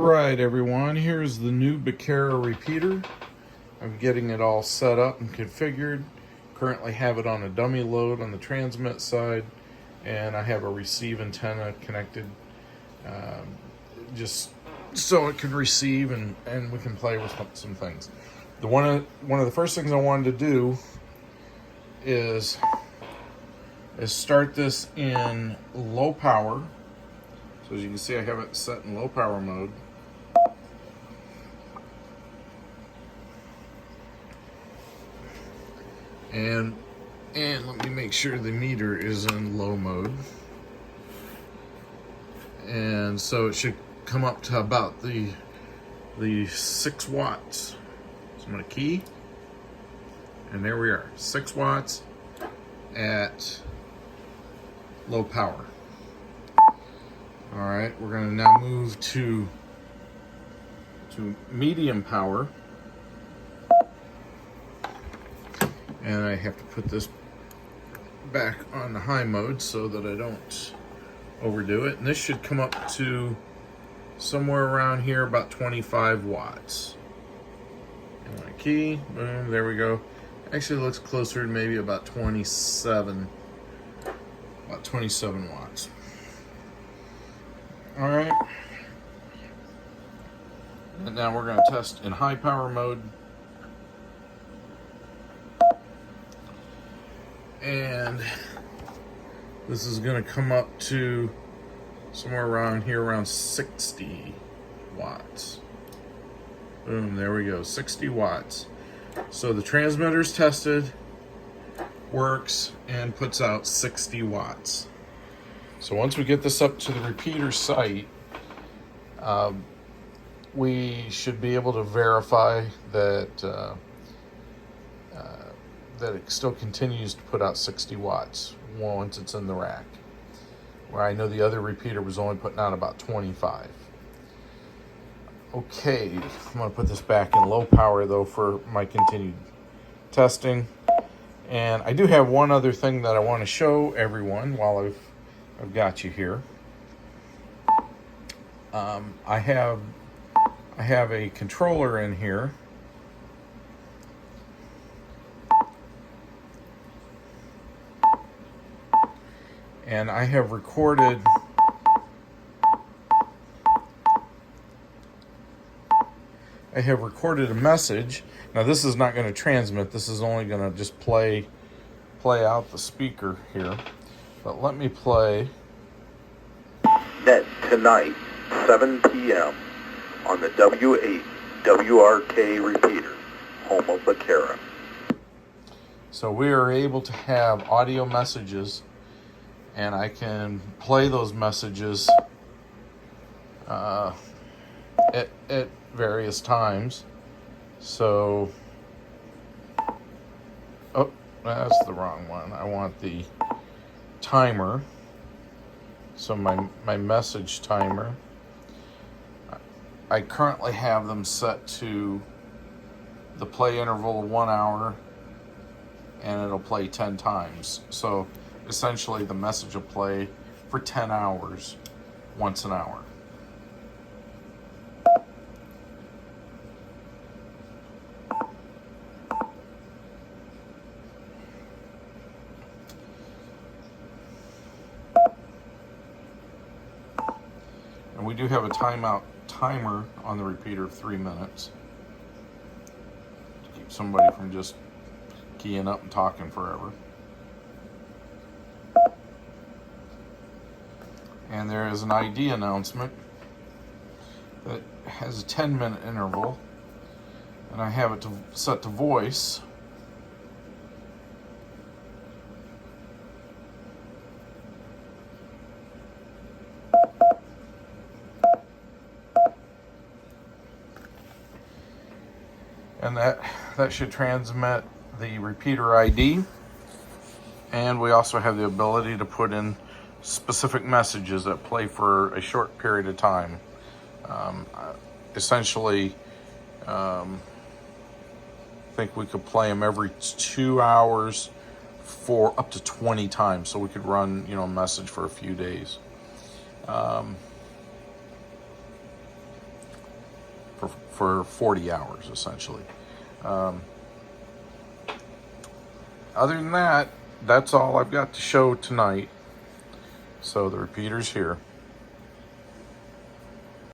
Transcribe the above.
Alright everyone, here's the new BCARA repeater. I'm getting it all set up and configured. Currently have it on a dummy load on the transmit side, and I have a receive antenna connected just so it can receive and we can play with some things. One of the first things I wanted to do is start this in low power. So as you can see, I have it set in low power mode. And let me make sure the meter is in low mode. And so it should come up to about the 6 watts. So I'm gonna key, and there we are, 6 watts at low power. All right, we're gonna now move to medium power. And I have to put this back on the high mode so that I don't overdo it. And this should come up to somewhere around here, about 25 watts. And my key, boom, there we go. Actually looks closer to maybe about 27 watts. All right. And now we're gonna test in high power mode. And this is going to come up to somewhere around here, around 60 watts. Boom, there we go, 60 watts. So the transmitter's tested, works, and puts out 60 watts. So once we get this up to the repeater site, we should be able to verify that that it still continues to put out 60 watts once it's in the rack, where I know the other repeater was only putting out about 25. Okay, I'm going to put this back in low power though for my continued testing. And I do have one other thing that I want to show everyone while I've got you here. I have a controller in here. And I have recorded a message. Now this is not going to transmit. This is only going to just play out the speaker here. But let me play. Net tonight, 7 p.m. on the W8 WRK repeater, home of BCARA. So we are able to have audio messages, and I can play those messages at various times. So, oh, that's the wrong one. I want the timer. So my message timer, I currently have them set to the play interval of 1 hour, and it'll play 10 times. So essentially the message will play for 10 hours once an hour. And we do have a timeout timer on the repeater of 3 minutes to keep somebody from just keying up and talking forever. And there is an ID announcement that has a 10-minute interval, and I have it set to voice. And that should transmit the repeater ID. And we also have the ability to put in specific messages that play for a short period of time. Essentially, I think we could play them every 2 hours for up to 20 times, so we could run, a message for a few days. for 40 hours, essentially. Other than that, that's all I've got to show tonight. So the repeater's here.